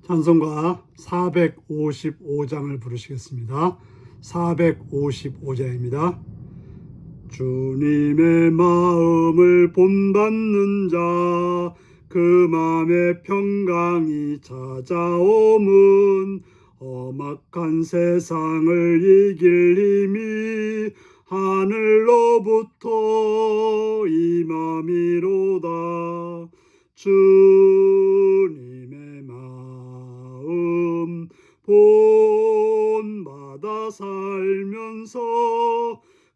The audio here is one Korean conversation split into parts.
찬송가 455장을 부르시겠습니다. 455장입니다. 주님의 마음을 본받는 자, 그 마음의 평강이 찾아옴은 험악한 세상을 이길 힘이 하늘로부터 임함이로다. 주님의 마음 본받아 살면서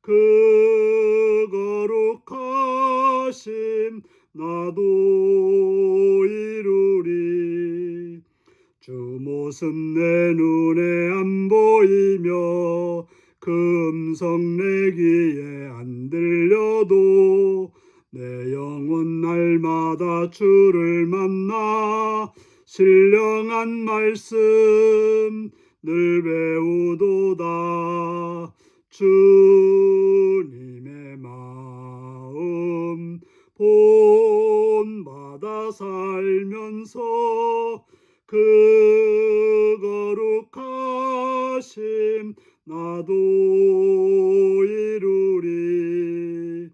그 거룩하심 나도 이루리. 주 모습 내 눈에 안 보이며 그 음성 내 귀에 안 들려도 내 영혼 날마다 주를 만나 신령한 말씀 늘 배우도다. 주님의 마음 본받아 살면서 그 거룩하심 나도 이루리.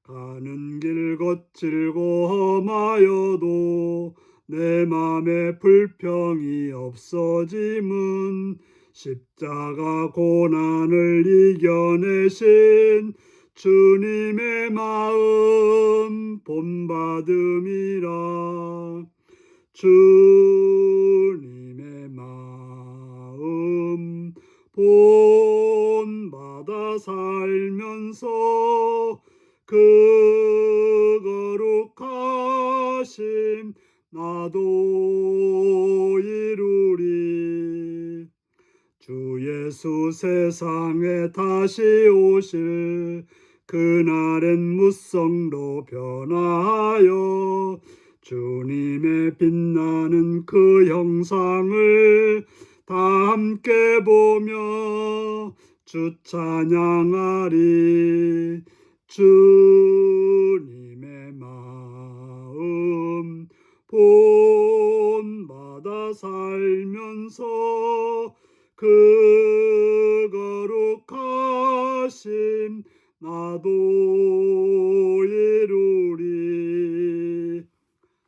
가는 길 거칠고 험하여도 내 맘에 불평이 없어짐은 십자가 고난을 이겨내신 주님의 마음 본받음이라. 주님의 마음 본받아 살면서 그 거룩하심 나도 이루리. 주 예수 세상에 다시 오실 그날엔 무성로 변화하여 주님의 빛나는 그 형상을 다 함께 보며 주 찬양하리. 주님의 마음 본받아 살면서 그 거룩하심 나도 이루리.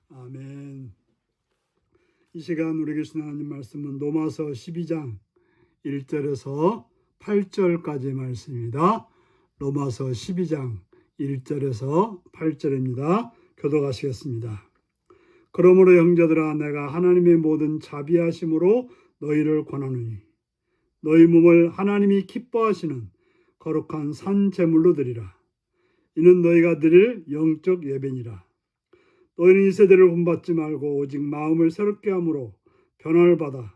아멘. 이 시간 우리 주신 하나님 말씀은 로마서 12장 1절에서 8절까지 말씀입니다. 로마서 12장 1절에서 8절입니다. 교독하시겠습니다. 그러므로 형제들아, 내가 하나님의 모든 자비하심으로 너희를 권하노니 너희 몸을 하나님이 기뻐하시는 거룩한 산 제물로 드리라. 이는 너희가 드릴 영적 예배니라. 너희는 이 세대를 본받지 말고 오직 마음을 새롭게 함으로 변화를 받아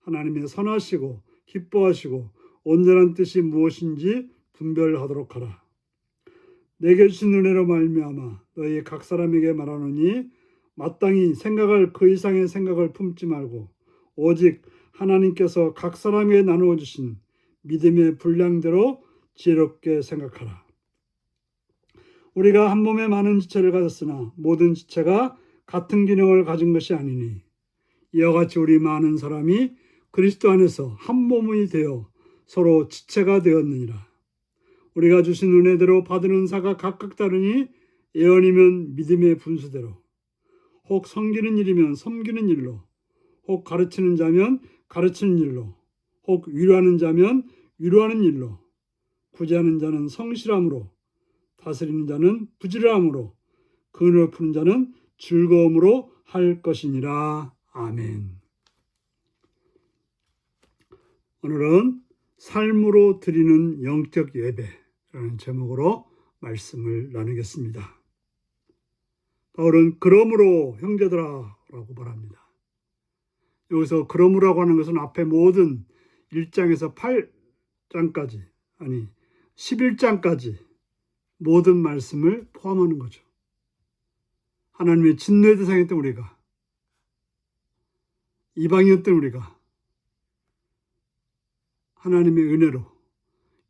하나님의 선하시고 기뻐하시고 온전한 뜻이 무엇인지 분별하도록 하라. 내게 주신 은혜로 말미암아 너희 각 사람에게 말하노니 마땅히 생각할 그 이상의 생각을 품지 말고 오직 하나님께서 각 사람에게 나누어 주신 믿음의 분량대로 지혜롭게 생각하라. 우리가 한 몸에 많은 지체를 가졌으나 모든 지체가 같은 기능을 가진 것이 아니니 이와 같이 우리 많은 사람이 그리스도 안에서 한 몸이 되어 서로 지체가 되었느니라. 우리가 주신 은혜대로 받은 은사가 각각 다르니 예언이면 믿음의 분수대로, 혹 섬기는 일이면 섬기는 일로, 혹 가르치는 자면 가르치는 일로, 혹 위로하는 자면 위로하는 일로, 구제하는 자는 성실함으로, 다스리는 자는 부지런함으로, 근을 푸는 자는 즐거움으로 할 것이니라. 아멘. 오늘은 삶으로 드리는 영적 예배라는 제목으로 말씀을 나누겠습니다. 바울은 그러므로 형제들아 라고 말합니다. 여기서 그러므라고 하는 것은 앞에 모든 1장에서 8장까지, 아니 11장까지 모든 말씀을 포함하는 거죠. 하나님의 진노의 대상이었던 우리가, 이방이었던 우리가 하나님의 은혜로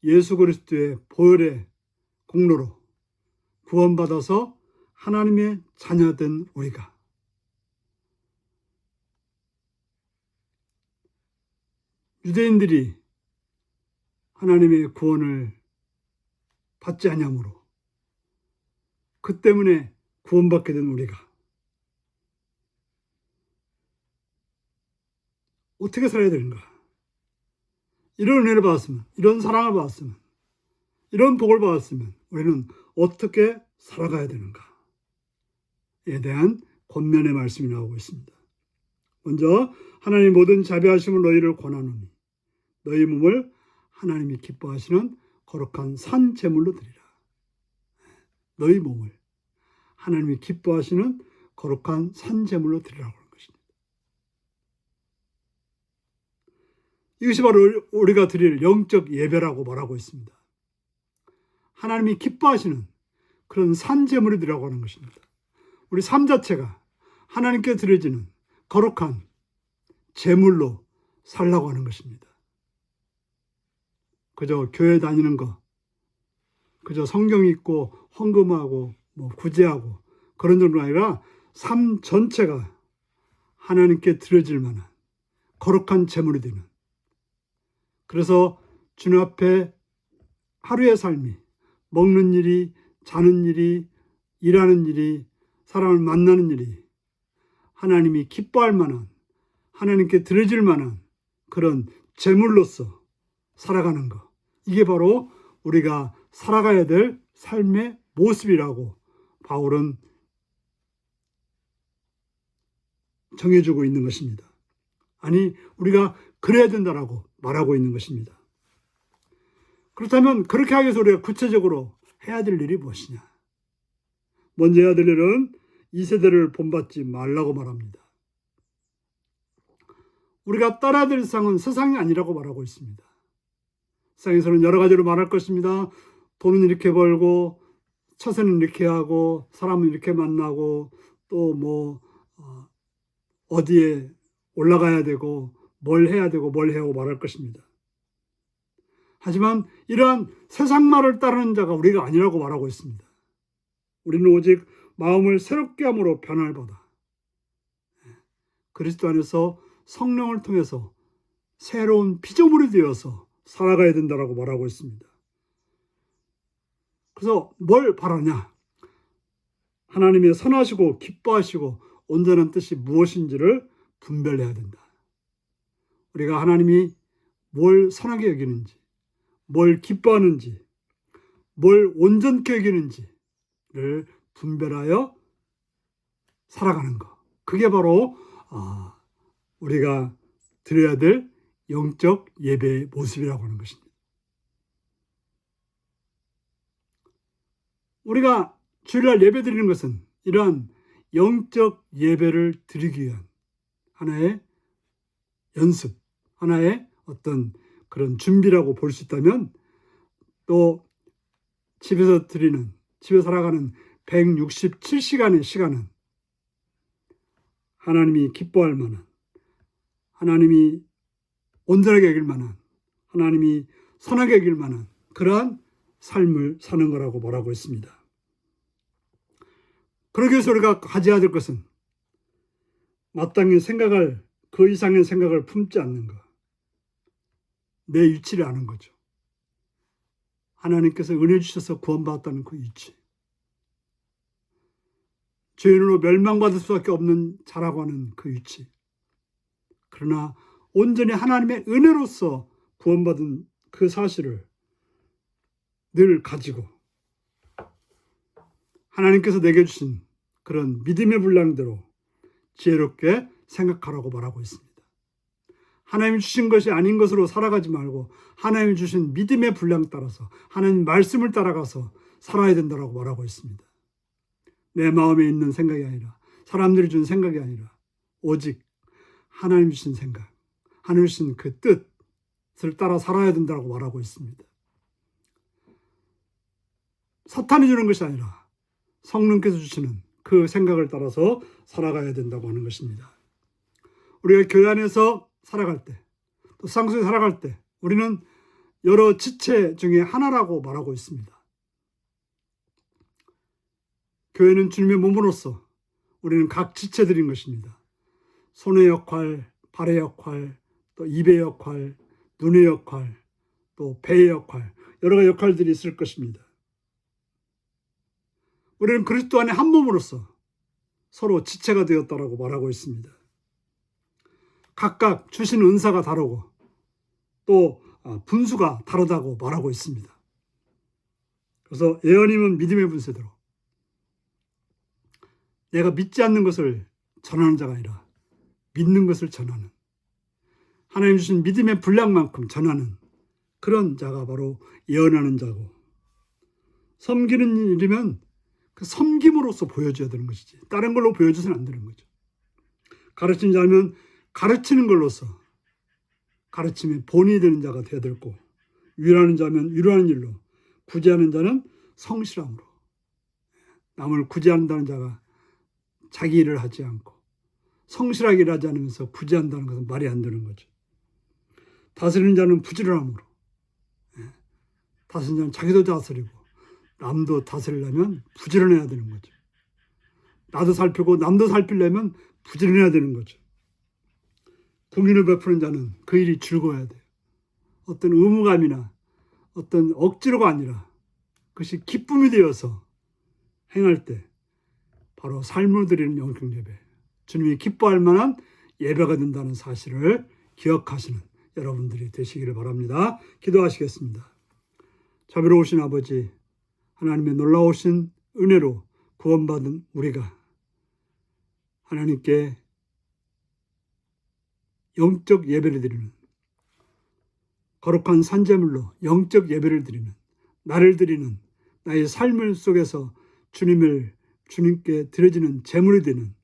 예수 그리스도의 보혈의 공로로 구원받아서 하나님의 자녀된 우리가 유대인들이 하나님의 구원을 받지 아니하므로 그 때문에 구원받게 된 우리가 어떻게 살아야 되는가? 이런 은혜를 받았으면, 이런 사랑을 받았으면, 이런 복을 받았으면 우리는 어떻게 살아가야 되는가에 대한 권면의 말씀이 나오고 있습니다. 먼저 하나님 모든 자비하심을 너희를 권하노니 너희 몸을 하나님이 기뻐하시는 거룩한 산 제물로 드리라. 너희 몸을 하나님이 기뻐하시는 거룩한 산 제물로 드리라고 하는 것입니다. 이것이 바로 우리가 드릴 영적 예배라고 말하고 있습니다. 하나님이 기뻐하시는 그런 산 제물을 드리라고 하는 것입니다. 우리 삶 자체가 하나님께 드려지는 거룩한 제물로 살라고 하는 것입니다. 그저 교회 다니는 거, 그저 성경 읽고 헌금하고 구제하고 그런 정도가 아니라 삶 전체가 하나님께 드려질 만한 거룩한 제물이 되는, 그래서 주님 앞에 하루의 삶이 먹는 일이, 자는 일이, 일하는 일이, 사람을 만나는 일이 하나님이 기뻐할 만한, 하나님께 드려질 만한 그런 제물로서 살아가는 것, 이게 바로 우리가 살아가야 될 삶의 모습이라고 바울은 정해주고 있는 것입니다. 아니, 우리가 그래야 된다라고 말하고 있는 것입니다. 그렇다면 그렇게 하기 위해서 우리가 구체적으로 해야 될 일이 무엇이냐? 먼저 해야 될 일은 이 세대를 본받지 말라고 말합니다. 우리가 따라야 될 세상은 세상이 아니라고 말하고 있습니다. 세상에서는 여러 가지로 말할 것입니다. 돈은 이렇게 벌고, 처세는 이렇게 하고, 사람은 이렇게 만나고, 또 어디에 올라가야 되고, 뭘 해야 되고, 뭘 해야 하고 말할 것입니다. 하지만 이러한 세상 말을 따르는 자가 우리가 아니라고 말하고 있습니다. 우리는 오직 마음을 새롭게 함으로 변화를 받아 그리스도 안에서 성령을 통해서 새로운 피조물이 되어서 살아가야 된다고 말하고 있습니다. 그래서 뭘 바라냐? 하나님의 선하시고 기뻐하시고 온전한 뜻이 무엇인지를 분별해야 된다. 우리가 하나님이 뭘 선하게 여기는지, 뭘 기뻐하는지, 뭘 온전케 여기는지를 분별하여 살아가는 것. 그게 바로 우리가 드려야 될 영적 예배의 모습이라고 하는 것입니다. 우리가 주일날 예배 드리는 것은 이러한 영적 예배를 드리기 위한 하나의 연습, 하나의 어떤 그런 준비라고 볼 수 있다면, 또 집에서 살아가는 167시간의 시간은 하나님이 기뻐할 만한, 하나님이 온전하게 여길 만한, 하나님이 선하게 여길 만한 그러한 삶을 사는 거라고 말하고 있습니다. 그러기 위해서 우리가 가져야 될 것은 마땅히 생각할 그 이상의 생각을 품지 않는 것, 내 위치를 아는 거죠. 하나님께서 은혜 주셔서 구원받았다는 그 위치, 죄인으로 멸망받을 수밖에 없는 자라고 하는 그 위치, 그러나 온전히 하나님의 은혜로서 구원받은 그 사실을 늘 가지고 하나님께서 내게 주신 그런 믿음의 분량대로 지혜롭게 생각하라고 말하고 있습니다. 하나님이 주신 것이 아닌 것으로 살아가지 말고 하나님이 주신 믿음의 분량 따라서 하나님 말씀을 따라가서 살아야 된다고 말하고 있습니다. 내 마음에 있는 생각이 아니라, 사람들이 준 생각이 아니라 오직 하나님 주신 생각, 하나님 주신 그 뜻을 따라 살아야 된다고 말하고 있습니다. 사탄이 주는 것이 아니라 성령께서 주시는 그 생각을 따라서 살아가야 된다고 하는 것입니다. 우리가 교회 안에서 살아갈 때, 또 세상 속에 살아갈 때 우리는 여러 지체 중에 하나라고 말하고 있습니다. 교회는 주님의 몸으로서 우리는 각 지체들인 것입니다. 손의 역할, 발의 역할, 또 입의 역할, 눈의 역할, 또 배의 역할, 여러 가지 역할들이 있을 것입니다. 우리는 그리스도 안에 한 몸으로서 서로 지체가 되었다라고 말하고 있습니다. 각각 주신 은사가 다르고 또 분수가 다르다고 말하고 있습니다. 그래서 예언임은 믿음의 분수대로 내가 믿지 않는 것을 전하는 자가 아니라 믿는 것을 전하는, 하나님 주신 믿음의 분량만큼 전하는 그런 자가 바로 예언하는 자고, 섬기는 일이면 그 섬김으로써 보여줘야 되는 것이지 다른 걸로 보여줘서는 안 되는 거죠. 가르치는 자면 가르치는 걸로써 가르침의 본이 되는 자가 되어야 되고, 위로하는 자면 위로하는 일로, 구제하는 자는 성실함으로. 남을 구제한다는 자가 자기 일을 하지 않고 성실하게 일하지 않으면서 구제한다는 것은 말이 안 되는 거죠. 다스리는 자는 부지런함으로. 다스리는 자는 자기도 다스리고 남도 다스리려면 부지런해야 되는 거죠. 나도 살피고 남도 살피려면 부지런해야 되는 거죠. 공인을 베푸는 자는 그 일이 즐거워야 돼요. 어떤 의무감이나 어떤 억지로가 아니라 그것이 기쁨이 되어서 행할 때 바로 삶을 드리는 영적 예배, 주님이 기뻐할 만한 예배가 된다는 사실을 기억하시는 여러분들이 되시기를 바랍니다. 기도하시겠습니다. 자비로우신 아버지, 하나님의 놀라우신 은혜로 구원받은 우리가 하나님께 영적 예배를 드리는, 거룩한 산제물로 영적 예배를 드리는, 나를 드리는, 나의 삶을 속에서 주님께 드려지는 제물이 되는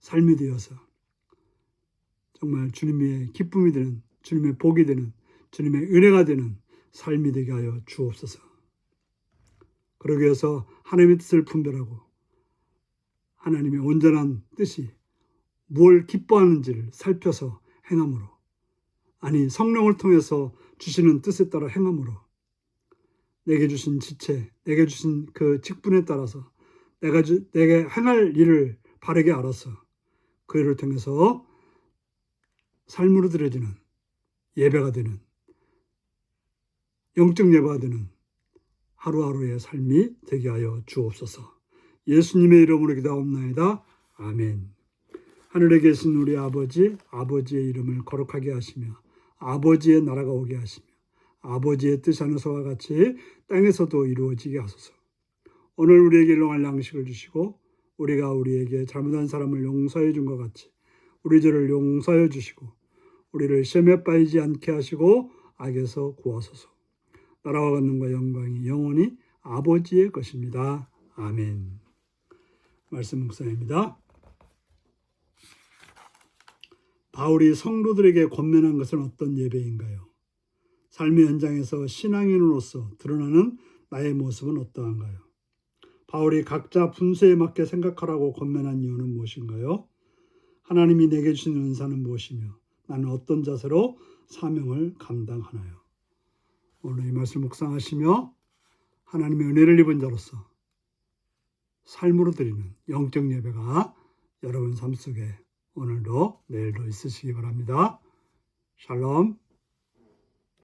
삶이 되어서 정말 주님의 기쁨이 되는, 주님의 복이 되는, 주님의 은혜가 되는 삶이 되게 하여 주옵소서. 그러기 위해서 하나님의 뜻을 분별하고 하나님의 온전한 뜻이 뭘 기뻐하는지를 살펴서 행함으로, 아니 성령을 통해서 주시는 뜻에 따라 행함으로 내게 주신 지체, 내게 주신 그 직분에 따라서 내게 행할 일을 바르게 알아서 그 일을 통해서 삶으로 드려지는 예배가 되는, 영적 예배가 되는 하루하루의 삶이 되게 하여 주옵소서. 예수님의 이름으로 기도하옵나이다. 아멘. 하늘에 계신 우리 아버지, 아버지의 이름을 거룩하게 하시며 아버지의 나라가 오게 하시며 아버지의 뜻 하늘서와 같이 땅에서도 이루어지게 하소서. 오늘 우리에게 일용할 양식을 주시고 우리가 우리에게 잘못한 사람을 용서해 준 것 같이 우리 죄를 용서해 주시고 우리를 시험에 빠지지 않게 하시고 악에서 구하소서. 나라와 권능과 영광이 영원히 아버지의 것입니다. 아멘. 말씀 묵상입니다. 바울이 성도들에게 권면한 것은 어떤 예배인가요? 삶의 현장에서 신앙인으로서 드러나는 나의 모습은 어떠한가요? 바울이 각자 분수에 맞게 생각하라고 권면한 이유는 무엇인가요? 하나님이 내게 주신 은사는 무엇이며 나는 어떤 자세로 사명을 감당하나요? 오늘 이 말씀 묵상하시며 하나님의 은혜를 입은 자로서 삶으로 드리는 영적 예배가 여러분 삶 속에 오늘도 내일도 있으시기 바랍니다. 샬롬.